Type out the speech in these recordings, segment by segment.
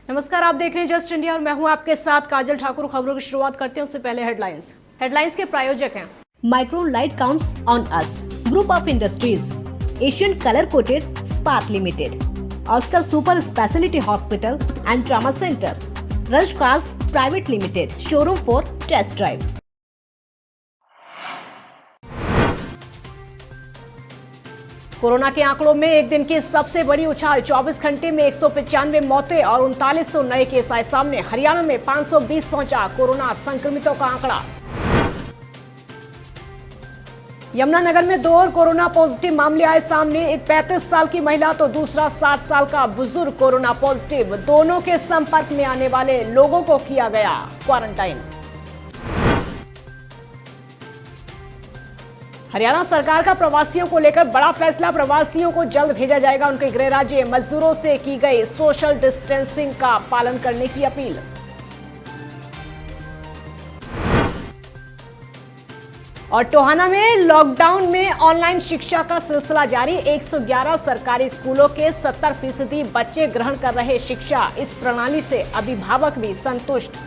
नमस्कार, आप देख रहे हैं जस्ट इंडिया और मैं हूं आपके साथ काजल ठाकुर। खबरों की शुरुआत करते हैं उससे पहले हेडलाइंस के प्रायोजक हैं Micron light counts on us, group of industries, Asian colour coated spark limited, Oscar super speciality hospital and trauma centre, rush cars private limited, showroom for test drive. Corona के आंकड़ों में एक दिन की सबसे बड़ी उछाल, 24 घंटे में 195 मौतें और 3900 नए केस आए सामने। हरियाणा में 520 पहुंचा कोरोना संक्रमितों का आंकड़ा। यमुनानगर में 2 और कोरोना पॉजिटिव मामले आए सामने। एक 35 साल की महिला तो दूसरा 60 साल का बुजुर्ग कोरोना पॉजिटिव। दोनों के संपर्क में आने वाले लोगों को किया गया क्वारंटाइन। हरियाणा सरकार का प्रवासियों को लेकर बड़ा फैसला, प्रवासियों को जल्द भेजा जाएगा उनके गृह राज्य। मजदूरों से की गई सोशल डिस्टेंसिंग का पालन करने की अपील। और टोहाना में लॉकडाउन में ऑनलाइन शिक्षा का सिलसिला जारी। 111 सरकारी स्कूलों के 70% बच्चे ग्रहण कर रहे शिक्षा। इस प्रणाली से अभिभावक भी संतुष्ट।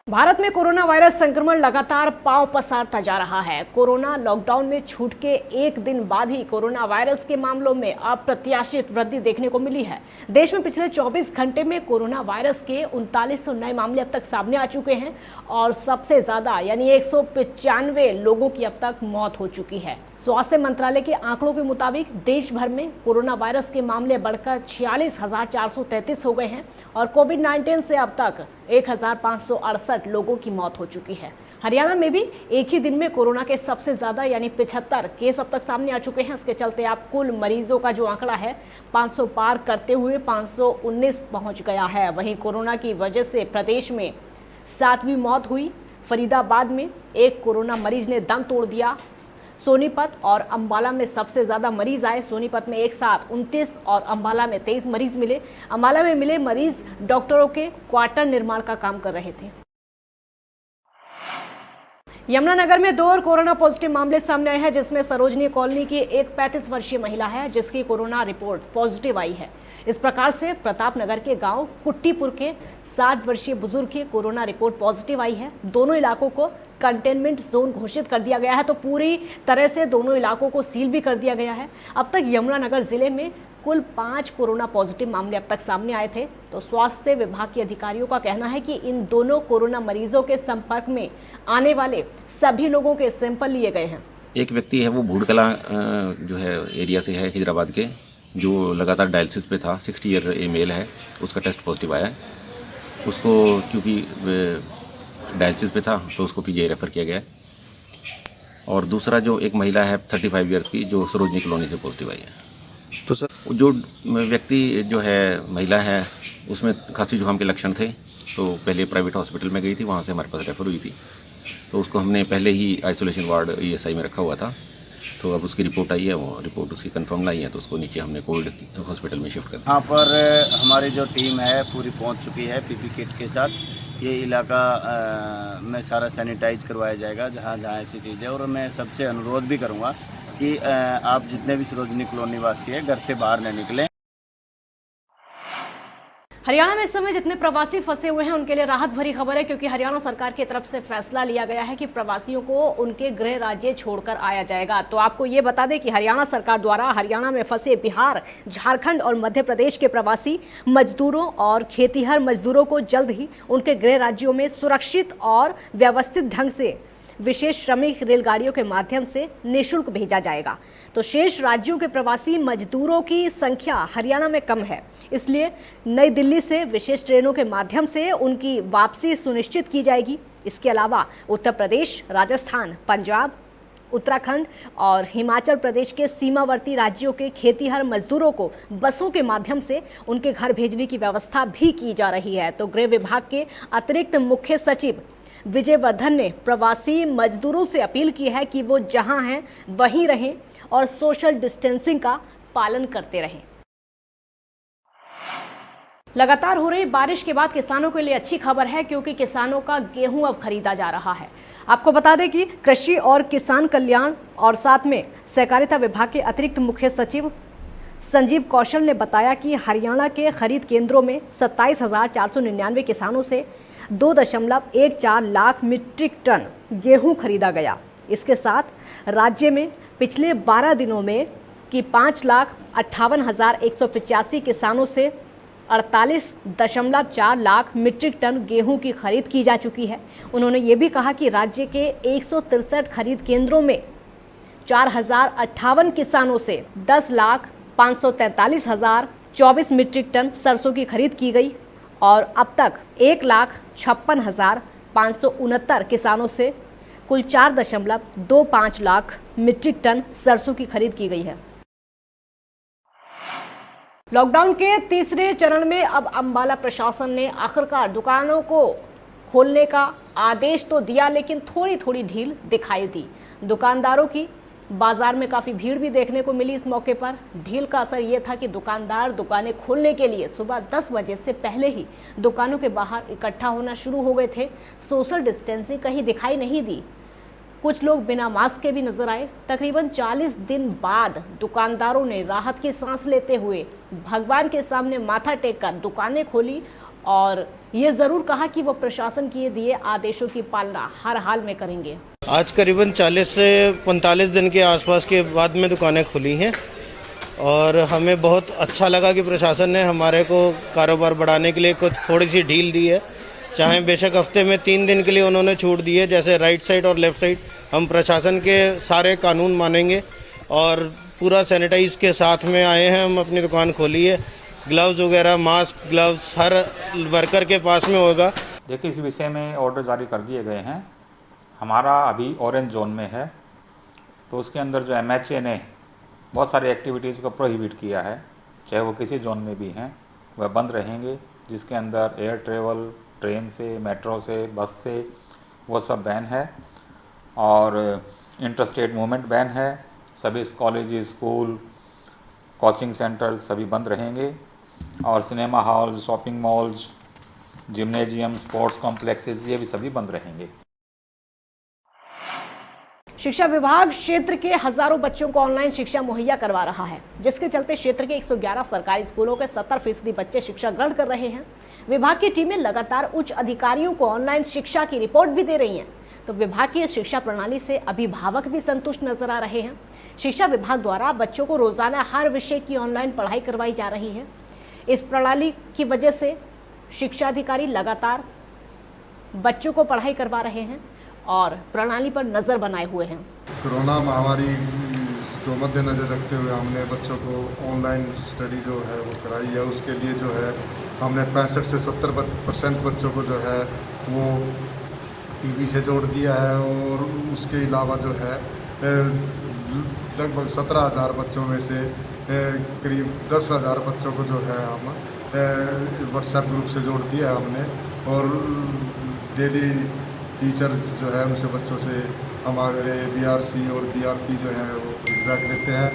भारत में कोरोना वायरस संक्रमण लगातार पांव पसारता जा रहा है। कोरोना लॉकडाउन में छूट के एक दिन बाद ही कोरोना वायरस के मामलों में अप्रत्याशित वृद्धि देखने को मिली है। देश में पिछले 24 घंटे में कोरोना वायरस के 3900 नए मामले अब तक सामने आ चुके हैं और सबसे ज्यादा यानी 195 लोगों की अब तक मौत हो चुकी है। स्वास्थ्य मंत्रालय के आंकड़ों के मुताबिक देश भर में कोरोना वायरस के मामले बढ़कर 46,433 हो गए हैं और कोविड-19 से अब तक 1,568 लोगों की मौत हो चुकी है। हरियाणा में भी एक ही दिन में कोरोना के सबसे ज्यादा यानी 75 केस अब तक सामने आ चुके हैं। इसके चलते अब कुल मरीजों का जो आंकड़ा है 500 पार करते हुए 519 पहुंच गया है। वहीं कोरोना की वजह से प्रदेश में 7वीं मौत हुई। फरीदाबाद में एक कोरोना मरीज ने दम तोड़ दिया। सोनीपत और अंबाला में सबसे ज्यादा मरीज आए। सोनीपत में एक साथ 29 और अंबाला में 23 मरीज मिले। अंबाला में मिले मरीज डॉक्टरों के क्वार्टर निर्माण का काम कर रहे थे। यमुनानगर में 2 और कोरोना पॉजिटिव मामले सामने आए हैं, जिसमें सरोजनी कॉलोनी की एक 35 वर्षीय महिला है जिसकी कोरोना रिपोर्ट पॉजिटिव आई है। इस प्रकार से प्रतापनगर के गांव कुट्टीपुर के 60 वर्षीय बुजुर्ग की कोरोना रिपोर्ट पॉजिटिव आई है। दोनों इलाकों को कंटेनमेंट जोन घोषित कर दिया गया है, तो पूरी तरह से दोनों इलाकों को सील भी कर दिया गया है। अब तक यमुनानगर जिले में कुल 5 कोरोना पॉजिटिव मामले अब तक सामने आए थे। तो स्वास्थ्य विभाग के अधिकारियों का कहना है कि इन दोनों कोरोना मरीजों के संपर्क में आने वाले सभी लोगों के सैंपल लिए गए हैं। एक व्यक्ति है वो भूड़कला जो है एरिया से है, हैदराबाद के, जो लगातार डायलिसिस पे था। 60 ईयर ए मेल है, उसका टेस्ट पॉजिटिव आया है। उसको क्योंकि डायलिसिस पे था तो उसको पीजीआई रेफर किया गया है। और दूसरा जो एक महिला है 35 ईयर्स की, जो सरोजनी कॉलोनी से पॉजिटिव आई है। तो सर जो व्यक्ति जो है महिला है उसमें खांसी जुकाम के लक्षण थे, तो पहले प्राइवेट हॉस्पिटल में गई थी, वहाँ से हमारे पास रेफर हुई थी। तो उसको हमने पहले ही आइसोलेशन वार्ड ईएसआई में रखा हुआ था। तो अब उसकी रिपोर्ट आई है, वो रिपोर्ट उसकी कंफर्म लाई है, तो उसको नीचे हमने कोल्ड हॉस्पिटल में शिफ्ट कर दिया। यहाँ पर हमारी जो टीम है पूरी पहुँच चुकी है पीपी किट के साथ। ये इलाका में सारा सैनिटाइज करवाया जाएगा जहाँ जहाँ ऐसी चीज़ है। और मैं सबसे अनुरोध भी करूँगा कि आप जितने भी सरोजनी कॉलोनी वासी है घर से बाहर न निकलें। हरियाणा में इस समय जितने प्रवासी फंसे हुए हैं उनके लिए राहत भरी खबर है, क्योंकि हरियाणा सरकार की तरफ से फैसला लिया गया है कि प्रवासियों को उनके गृह राज्य छोड़कर आया जाएगा। तो आपको ये बता दें कि हरियाणा सरकार द्वारा हरियाणा में फंसे बिहार, झारखंड और मध्य प्रदेश के प्रवासी मजदूरों और खेतीहर मजदूरों को जल्द ही उनके गृह राज्यों में सुरक्षित और व्यवस्थित ढंग से विशेष श्रमिक रेलगाड़ियों के माध्यम से निःशुल्क भेजा जाएगा। तो शेष राज्यों के प्रवासी मजदूरों की संख्या हरियाणा में कम है, इसलिए नई दिल्ली से विशेष ट्रेनों के माध्यम से उनकी वापसी सुनिश्चित की जाएगी। इसके अलावा उत्तर प्रदेश, राजस्थान, पंजाब, उत्तराखंड और हिमाचल प्रदेश के सीमावर्ती राज्यों के खेतीहर मजदूरों को बसों के माध्यम से उनके घर भेजने की व्यवस्था भी की जा रही है। तो गृह विभाग के अतिरिक्त मुख्य सचिव विजय वर्धन ने प्रवासी मजदूरों से अपील की है कि वो जहां हैं वहीं रहें और सोशल डिस्टेंसिंग का पालन करते रहें। लगातार हो रही बारिश के बाद किसानों के लिए अच्छी खबर है, क्योंकि किसानों का गेहूं अब खरीदा जा रहा है। आपको बता दें कि कृषि और किसान कल्याण और साथ में सहकारिता विभाग के अतिरिक्त मुख्य सचिव संजीव कौशल ने बताया कि हरियाणा के खरीद केंद्रों में 27,499 किसानों से 2.14 लाख मीट्रिक टन गेहूं खरीदा गया। इसके साथ राज्य में पिछले 12 दिनों में कि 5,58,185 किसानों से 48.4 लाख मीट्रिक टन गेहूं की खरीद की जा चुकी है। उन्होंने ये भी कहा कि राज्य के 163 खरीद केंद्रों में 4,058 किसानों से 10,543,024 मीट्रिक टन सरसों की खरीद की गई और अब तक 1,56,569 किसानों से कुल 4.25 लाख मीट्रिक टन सरसों की खरीद की गई है। लॉकडाउन के तीसरे चरण में अब अंबाला प्रशासन ने आखिरकार दुकानों को खोलने का आदेश तो दिया, लेकिन थोड़ी थोड़ी ढील दिखाई दी। दुकानदारों की बाजार में काफ़ी भीड़ भी देखने को मिली। इस मौके पर ढील का असर ये था कि दुकानदार दुकानें खोलने के लिए सुबह 10 बजे से पहले ही दुकानों के बाहर इकट्ठा होना शुरू हो गए थे। सोशल डिस्टेंसिंग कहीं दिखाई नहीं दी। कुछ लोग बिना मास्क के भी नजर आए। तकरीबन 40 दिन बाद दुकानदारों ने राहत की सांस लेते हुए भगवान के सामने माथा टेककर दुकानें खोली और ये ज़रूर कहा कि वो प्रशासन के दिए आदेशों की पालना हर हाल में करेंगे। आज करीबन 40 से 45 दिन के आसपास के बाद में दुकानें खुली हैं और हमें बहुत अच्छा लगा कि प्रशासन ने हमारे को कारोबार बढ़ाने के लिए कुछ थोड़ी सी ढील दी है। चाहे बेशक हफ्ते में 3 दिन के लिए उन्होंने छूट दी है, जैसे राइट साइड और लेफ़्ट साइड। हम प्रशासन के सारे कानून मानेंगे और पूरा सैनिटाइज के साथ में आए हैं। हम अपनी दुकान खोली है। ग्लव्स वगैरह, मास्क, ग्लव्स हर वर्कर के पास में होगा। देखिए, इस विषय में ऑर्डर जारी कर दिए गए हैं। हमारा अभी ऑरेंज जोन में है, तो उसके अंदर जो MHA ने बहुत सारी एक्टिविटीज़ को प्रोहिबिट किया है, चाहे वो किसी जोन में भी हैं, वह बंद रहेंगे। जिसके अंदर एयर ट्रेवल, ट्रेन से, मेट्रो से, बस से, वो सब बैन है और इंटरस्टेट मूवमेंट बैन है। सभी कॉलेज, स्कूल, कोचिंग सेंटर्स सभी बंद रहेंगे और cinema halls, shopping malls, gymnasium, sports complexes ये भी सभी बंद रहेंगे। शिक्षा विभाग क्षेत्र के हजारों बच्चों को ऑनलाइन शिक्षा मुहैया करवा रहा है, जिसके चलते क्षेत्र के 111 सरकारी स्कूलों के 70% बच्चे शिक्षा ग्रहण कर रहे हैं। विभाग की टीमें लगातार उच्च अधिकारियों को ऑनलाइन शिक्षा की रिपोर्ट भी दे रही हैं। तो विभाग की शिक्षा प्रणाली से अभिभावक भी संतुष्ट नजर आ रहे हैं। शिक्षा विभाग द्वारा बच्चों को रोजाना हर विषय की ऑनलाइन पढ़ाई करवाई जा रही है। इस प्रणाली की वजह से शिक्षा अधिकारी लगातार बच्चों को पढ़ाई करवा रहे हैं और प्रणाली पर नज़र बनाए हुए हैं। कोरोना महामारी को मद्देनज़र रखते हुए हमने बच्चों को ऑनलाइन स्टडी जो है वो कराई है। उसके लिए जो है हमने 65 से 70% बच्चों को जो है वो टीवी से जोड़ दिया है और उसके अलावा जो है लगभग 17,000 बच्चों में से करीब 10,000 बच्चों को जो है हम व्हाट्सएप ग्रुप से जोड़ दिया है हमने और डेली टीचर्स जो है उनसे बच्चों से हमारे BRC और BRP जो है वो फीडबैक लेते हैं।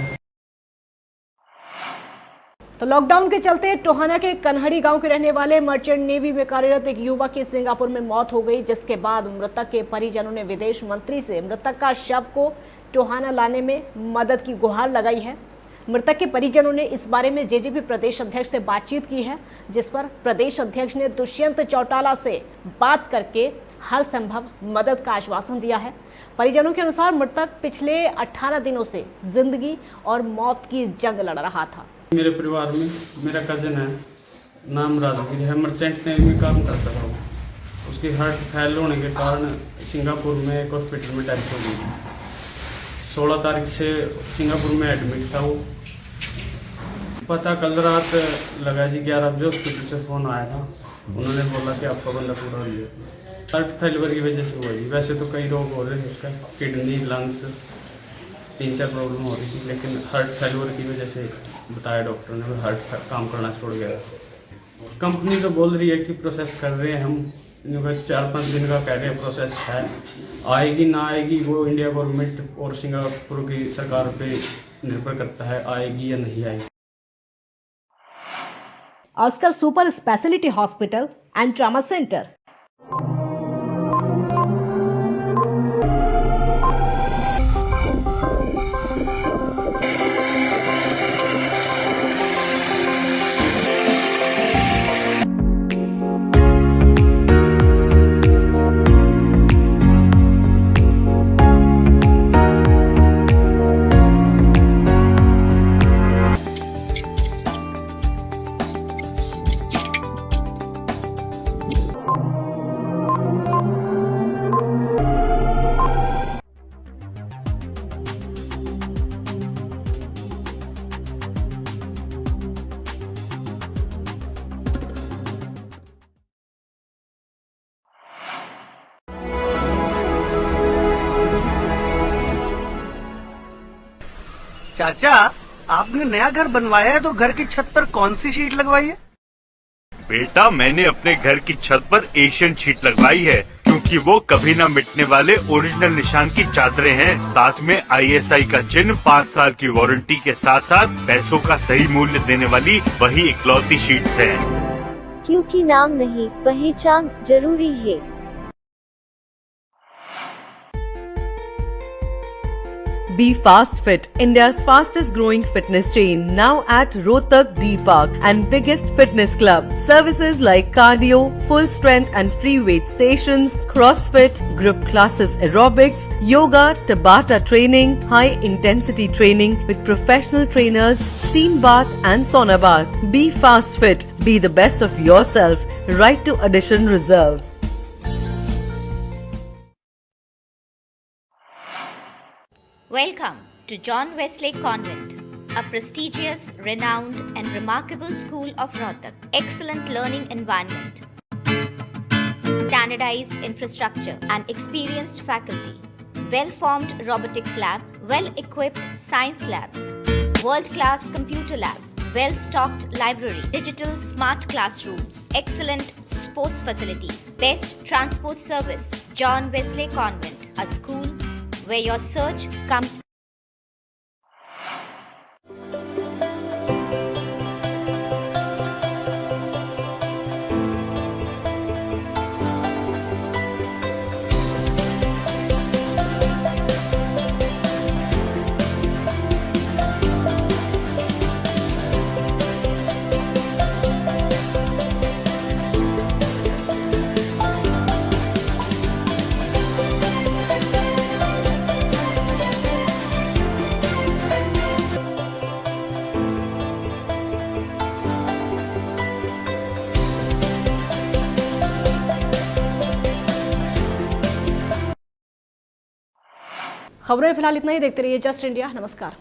तो लॉकडाउन के चलते टोहाना के कन्हड़ी गांव के रहने वाले मर्चेंट नेवी में कार्यरत एक युवक की सिंगापुर में मौत हो गई, जिसके बाद मृतक के परिजनों ने विदेश मंत्री से मृतक का शव को टोहाना लाने में मदद की गुहार लगाई है। मृतक के परिजनों ने इस बारे में JJP प्रदेश अध्यक्ष से बातचीत की है, जिस पर प्रदेश अध्यक्ष ने दुष्यंत चौटाला से बात करके हर संभव मदद का आश्वासन दिया है। परिजनों के अनुसार मृतक पिछले 18 दिनों से जिंदगी और मौत की जंग लड़ रहा था। मेरे परिवार में मेरा कज़न है, नाम राजवीर है, मर्चेंट नेवी में काम करता था। उसकी हार्ट फेल होने के कारण सिंगापुर में एक हॉस्पिटल में डेथ हो गई। 16 तारीख से सिंगापुर में एडमिट था वो। पता कल रात लगा जी 11 बजे हॉस्पिटल से फ़ोन आया था। उन्होंने बोला कि आपका बंदा पूरा हो गया। हार्ट फेलिवर की वजह से हुआ जी। वैसे तो कई रोग हो रहे थे उसका, किडनी, लंग्स, 3-4 प्रॉब्लम हो रही थी, लेकिन हार्ट फेलिवर की वजह से बताया डॉक्टर ने हार्ट काम करना छोड़ गया। कंपनी तो बोल रही है कि प्रोसेस कर रहे हैं हम, 4-5 दिन का कह रहे हैं प्रोसेस है। आएगी ना आएगी वो इंडिया गवर्नमेंट और सिंगापुर की सरकार पे निर्भर करता है, आएगी या नहीं आएगी। Oscar super speciality hospital and trauma centre. चाचा, आपने नया घर बनवाया है तो घर की छत पर कौन सी शीट लगवाई है? बेटा, मैंने अपने घर की छत पर एशियन शीट लगवाई है क्योंकि वो कभी न मिटने वाले ओरिजिनल निशान की चादरें हैं। साथ में ISI का चिन्ह, 5 साल की वारंटी के साथ साथ पैसों का सही मूल्य देने वाली वही इकलौती शीट्स हैं। क्योंकि नाम नहीं, पहचान जरूरी है। Be Fast Fit, India's fastest growing fitness chain, now at Rohtak D Park and biggest fitness club. Services like cardio, full strength and free weight stations, CrossFit, group classes, aerobics, yoga, Tabata training, high intensity training with professional trainers, steam bath and sauna bath. Be Fast Fit, be the best of yourself. Right to addition reserved. Welcome to John Wesley Convent, a prestigious, renowned and remarkable school of Rohtak. Excellent learning environment, standardized infrastructure and experienced faculty, well-formed robotics lab, well-equipped science labs, world-class computer lab, well-stocked library, digital smart classrooms, excellent sports facilities, best transport service. John Wesley Convent, a school where your search comes. खबरें फिलहाल इतना ही। देखते रहिए just India. नमस्कार।